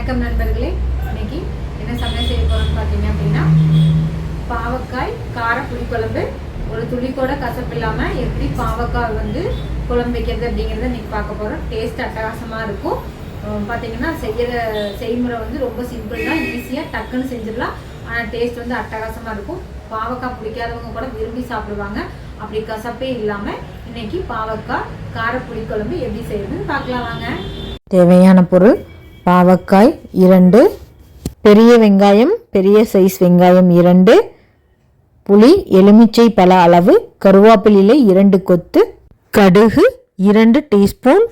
வணக்கம் நண்பர்களே. இன்னைக்கு என்ன சமையல் செய்ய போறோம்னு பார்த்தீங்க அப்படின்னா பாவக்காய் கார புளிக்குழம்பு. ஒரு துளி கூட கசப்பு இல்லாமல் எப்படி பாவக்காய் குழம்பு வைக்கிறது அப்படிங்கிறத இன்னைக்கு பார்க்க போகிறோம். டேஸ்ட் அட்டகாசமாக இருக்கும். பார்த்தீங்கன்னா செய்முறை ரொம்ப சிம்பிள் தான், ஈஸியாக டக்குன்னு செஞ்சிடலாம். ஆனால் டேஸ்ட் அட்டகாசமாக இருக்கும். பாவக்காய் பிடிக்காதவங்க கூட விரும்பி சாப்பிடுவாங்க. அப்படி கசப்பே இல்லாமல் இன்னைக்கு பாவக்காய் கார புளிக்குழம்பு எப்படி செய்யறதுன்னு பார்க்கலாம் வாங்க. தேவையான பொருள்: பாவக்காய் 2, பெரிய வெங்காயம் பெரிய சைஸ் வெங்காயம் 2, புளி எலுமிச்சை பழ அளவு, கருவேப்பிலை 2 கொத்து, கடுகு 2 டீஸ்பூன்,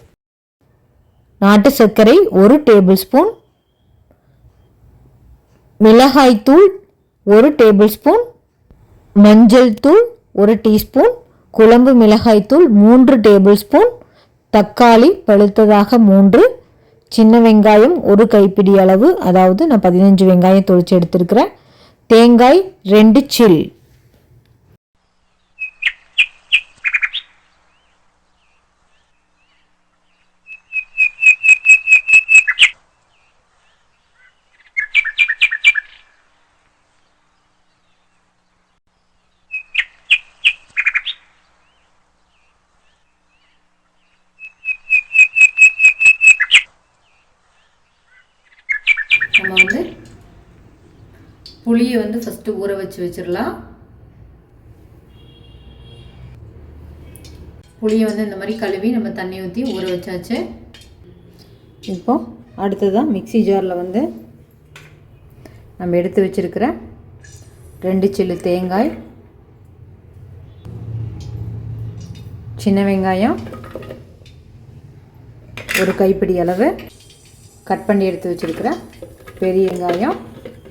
நாட்டு சர்க்கரை 1 டேபிள் ஸ்பூன், மிளகாய்த்தூள் 1 டேபிள் ஸ்பூன், மஞ்சள் தூள் 1 டீஸ்பூன், குழம்பு மிளகாய்த்தூள் 3 டேபிள் ஸ்பூன், தக்காளி பழுத்ததாக 3, சின்ன வெங்காயம் 1 கைப்பிடி அளவு, அதாவது நான் 15 வெங்காயம் தொளிச்சு எடுத்துருக்கிறேன், தேங்காய் 2 சில். நம்ம புளியை ஃபஸ்ட்டு ஊற வச்சிடலாம். புளியை இந்த மாதிரி கழுவி நம்ம தண்ணி ஊற்றி ஊற வச்சாச்சு. இப்போ அடுத்ததான் மிக்ஸி ஜாரில் நம்ம எடுத்து வச்சிருக்கிற 2 சில்லு தேங்காய், சின்ன வெங்காயம் 1 கைப்பிடி அளவு, கட் பண்ணி எடுத்து வச்சிருக்கிற பெரிய வெங்காயம்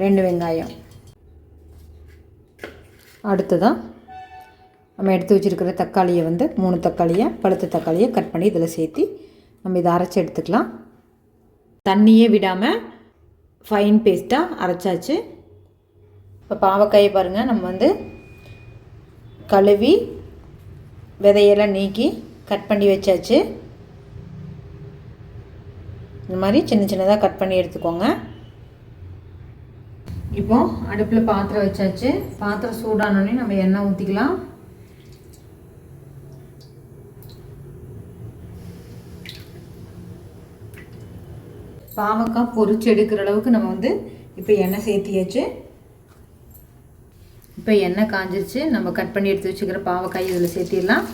2 வெங்காயம், அடுத்ததான் நம்ம எடுத்து வச்சுருக்கிற தக்காளியை 3 தக்காளியை, பழுத்த தக்காளியை கட் பண்ணி இதில் சேர்த்து நம்ம இதை அரைச்சி எடுத்துக்கலாம். தண்ணியே விடாமல் ஃபைன் பேஸ்ட்டாக அரைச்சாச்சு. இப்போ பாவக்காயை பாருங்கள், நம்ம கழுவி விதையெல்லாம் நீக்கி கட் பண்ணி வச்சாச்சு. இந்த மாதிரி சின்ன சின்னதாக கட் பண்ணி எடுத்துக்கோங்க. இப்போ அடுப்பில் பாத்திரம் வச்சாச்சு. பாத்திரம் சூடானோடனே நம்ம எண்ணெய் ஊற்றிக்கலாம். பாவக்காய் பொரிச்சு எடுக்கிற அளவுக்கு நம்ம இப்போ எண்ணெய் சேர்த்தியாச்சு. இப்போ எண்ணெய் காஞ்சிருச்சு. நம்ம கட் பண்ணி எடுத்து வச்சுக்கிற பாவக்காய் இதில் சேர்த்திடலாம்.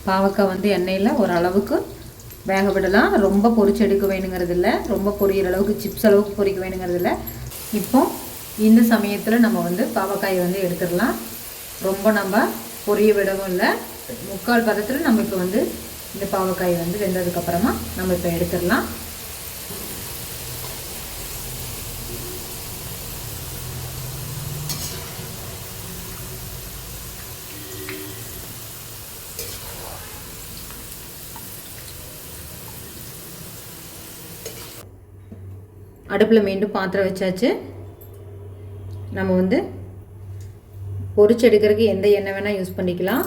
பாவக்காய் எண்ணெயில் ஓரளவுக்கு வேக விடலாம். ரொம்ப பொரிச்சு எடுக்க வேணுங்கிறது இல்லை, ரொம்ப பொரியிற அளவுக்கு சிப்ஸ் அளவுக்கு பொரிக்க வேணுங்கிறது இல்லை. இப்போ இந்த சமயத்தில் நம்ம பாவக்காயை எடுத்துடலாம். ரொம்ப நம்ம பொரிய விடவும் இல்லை. 3/4 பதத்தில் நம்ம இப்போ இந்த பாவக்காய் வெந்ததுக்கப்புறமா நம்ம இப்போ எடுத்துடலாம். அடுப்பில் மீண்டும் பாத்திரம் வச்சாச்சு. நம்ம பொரிச்சு எடுக்கிறதுக்கு எந்த எண்ணெய் வேணால் யூஸ் பண்ணிக்கலாம்.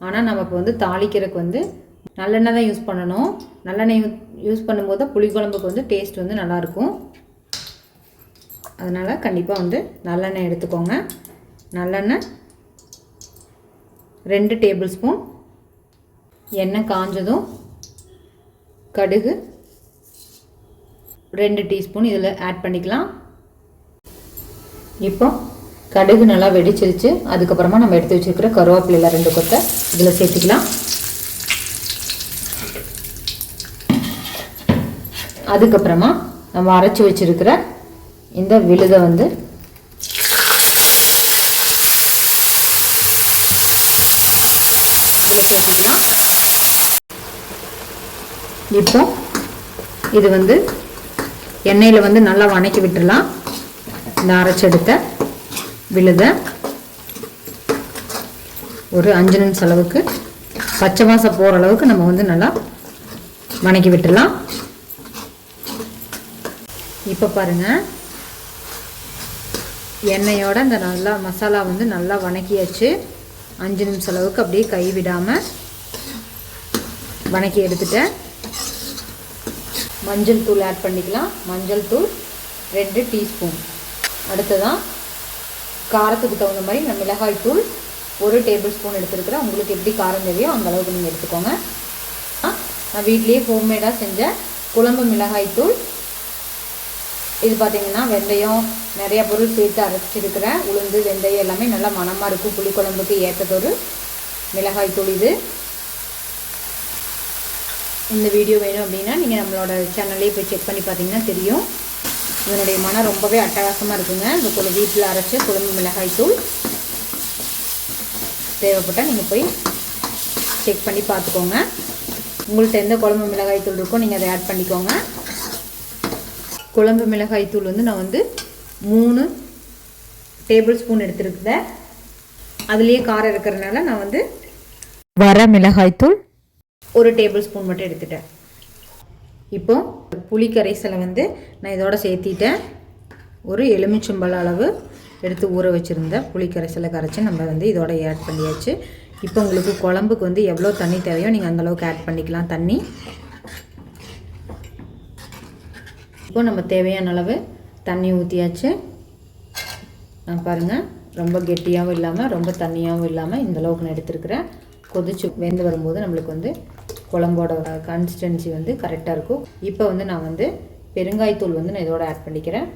ஆனால் நம்ம இப்போ தாளிக்கிறதுக்கு நல்லெண்ணெய் தான் யூஸ் பண்ணணும். நல்லெண்ணெய் யூஸ் பண்ணும்போது புளிக்குழம்புக்கு டேஸ்ட் நல்லாயிருக்கும். அதனால் கண்டிப்பாக நல்லெண்ணெய் எடுத்துக்கோங்க. நல்லெண்ணெய் 2 டேபிள் ஸ்பூன். எண்ணெய் காஞ்சதும் கடுகு 2 டீஸ்பூன் இதில் ஆட் பண்ணிக்கலாம். இப்போ கடுகு நல்லா வெடிச்சிருச்சு. அதுக்கப்புறமா நம்ம எடுத்து வச்சுருக்கிற கருவேப்பிலை 2 கொத்தை இதில் சேர்த்துக்கலாம். அதுக்கப்புறமா நம்ம அரைச்சி வச்சுருக்கிற இந்த விழுதை சேர்த்துக்கலாம். இப்போ இது எண்ணெயில் நல்லா வணக்கி விட்டுடலாம். இந்த அரைச்செடுத்த விழுதை ஒரு 5 நிமிஷம் அளவுக்கு பச்சை வாசம் போகிற அளவுக்கு நம்ம நல்லா வணக்கி விட்டுடலாம். இப்போ பாருங்கள், எண்ணெயோட இந்த நல்லா மசாலா வந்து நல்லா வணக்கியாச்சு. 5 நிமிஷம் அளவுக்கு அப்படியே கை விடாமல் வணக்கி எடுத்துட்டேன். மஞ்சள் தூள் ஆட் பண்ணிக்கலாம். மஞ்சள் தூள் 2 டீஸ்பூன். அடுத்ததான் காரத்துக்கு தகுந்த மாதிரி நான் மிளகாய் தூள் 1 டேபிள் ஸ்பூன் எடுத்துருக்கிறேன். உங்களுக்கு எப்படி காரம் தேவையோ அந்த அளவுக்கு நீங்கள் எடுத்துக்கோங்க. நான் வீட்லேயே ஹோம்மேடாக செஞ்ச குழம்பு மிளகாய் தூள். இது பார்த்திங்கன்னா வெந்தயம் நிறையா பொருள் சேர்த்து அரைச்சிருக்கிறேன். உளுந்து வெந்தயம் எல்லாமே நல்லா மணமாக இருக்கும். புளிக்குழம்புக்கு ஏற்றதொரு மிளகாய் தூள் இது. இந்த வீடியோ வேணும் அப்படின்னா நீங்கள் நம்மளோட சேனல்லே போய் செக் பண்ணி பார்த்தீங்கன்னா தெரியும். இதனுடைய மனம் ரொம்பவே அட்டகாசமாக இருக்குங்க. இந்த வீட்டில் அரைச்ச குழம்பு மிளகாய் தூள் தேவைப்பட்டால் நீங்கள் போய் செக் பண்ணி பார்த்துக்கோங்க. உங்கள்கிட்ட எந்த குழம்பு மிளகாய் தூள் இருக்கோ நீங்கள் அதை ஆட் பண்ணிக்கோங்க. குழம்பு மிளகாய் தூள் வந்து நான் வந்து 3 டேபிள் ஸ்பூன் எடுத்துருக்கிறேன். அதுலேயே காரம் இருக்கிறதுனால நான் வந்து வர மிளகாய் தூள் 1 டேபிள் ஸ்பூன் மட்டும் எடுத்துட்டேன். இப்போ புளி கரைசலை வந்து நான் இதோட சேர்த்திட்டேன். ஒரு எலுமிச்சம்பழ அளவு எடுத்து ஊற வச்சுருந்தேன். புளி கரைசலை கரைச்சி நம்ம வந்து இதோட ஆட் பண்ணியாச்சு. இப்போ உங்களுக்கு குழம்புக்கு வந்து எவ்வளோ தண்ணி தேவையோ நீங்கள் அந்தளவுக்கு ஆட் பண்ணிக்கலாம் தண்ணி. இப்போ நம்ம தேவையான அளவு தண்ணி ஊற்றியாச்சு. பாருங்கள், ரொம்ப கெட்டியாகவும் இல்லாமல் ரொம்ப தண்ணியாகவும் இல்லாமல் இந்தளவுக்கு நான் எடுத்துருக்கிறேன். கொதிச்சு வெந்து வரும்போது நம்மளுக்கு வந்து குழம்போட கன்சிஸ்டன்சி வந்து கரெக்டாக இருக்கும். இப்போ வந்து நான் வந்து பெருங்காயத்தூள் வந்து நான் இதோட ஆட் பண்ணிக்கிறேன்.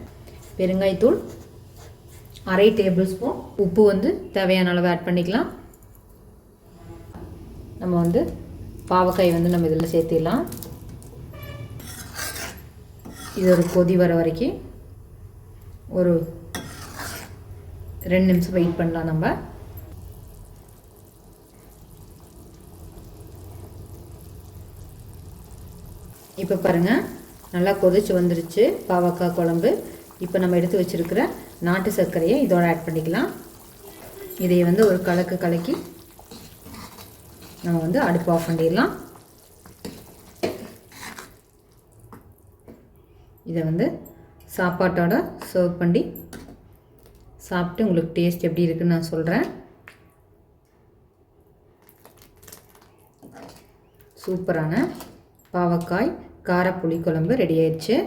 பெருங்காயத்தூள் 1/2 டேபிள் ஸ்பூன். உப்பு வந்து தேவையான அளவு ஆட் பண்ணிக்கலாம். நம்ம வந்து பாவக்காய் வந்து நம்ம இதில் சேர்த்திடலாம். இது ஒரு கொதி வர வரைக்கும் ஒரு 2 நிமிஷம் வெயிட் பண்ணலாம் நம்ம. இப்போ பாருங்கள், நல்லா கொதிச்சு வந்துருச்சு பாவக்காய் குழம்பு. இப்போ நம்ம எடுத்து வச்சுருக்கிற நாட்டு சர்க்கரையை இதோட ஆட் பண்ணிக்கலாம். இதை வந்து ஒரு கலக்கி நம்ம வந்து அடுப்பு ஆஃப் பண்ணிடலாம். இதை வந்து சாப்பாட்டோட சர்வ் பண்ணி சாப்பிட்டு உங்களுக்கு டேஸ்ட் எப்படி இருக்குன்னு நான் சொல்கிறேன். சூப்பரான பாவக்காய் காரப்புளி குழம்பு ரெடி ஆயிடுச்சு.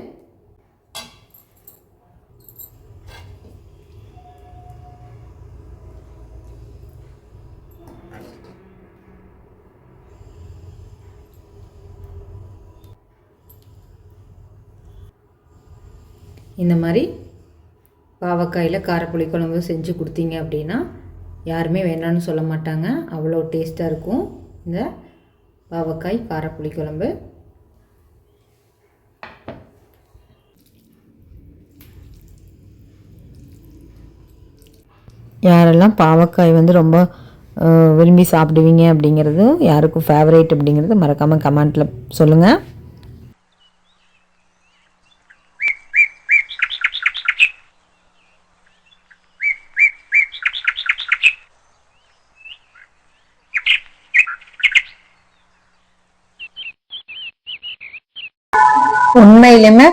இந்த மாதிரி பாவக்காயில் காரப்புளி குழம்பு செஞ்சு கொடுத்தீங்க அப்படின்னா யாருமே வேணான்னு சொல்ல மாட்டாங்க. அவ்வளோ டேஸ்ட்டாக இருக்கும் இந்த பாவக்காய் காரப்புளி குழம்பு. யாரெல்லாம் பாவக்காய் வந்து ரொம்ப விரும்பி சாப்பிடுவீங்க அப்படிங்கிறது, யாருக்கும் ஃபேவரேட் அப்படிங்கிறது மறக்காமல் கமெண்ட்டில் சொல்லுங்கள். உண்மையிலுமே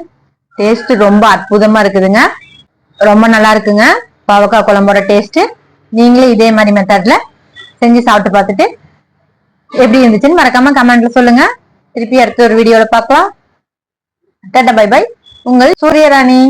டேஸ்ட் ரொம்ப அற்புதமா இருக்குதுங்க. ரொம்ப நல்லா இருக்குங்க பாவக்காய் குழம்போட டேஸ்ட். நீங்களும் இதே மாதிரி மெத்தட்ல செஞ்சு சாப்பிட்டு பார்த்துட்டு எப்படி இருந்துச்சுன்னு மறக்காம கமெண்ட்ல சொல்லுங்க. திருப்பி அடுத்த ஒரு வீடியோல பார்க்கலாம். Tata bye bye. உங்கள் சூரியராணி.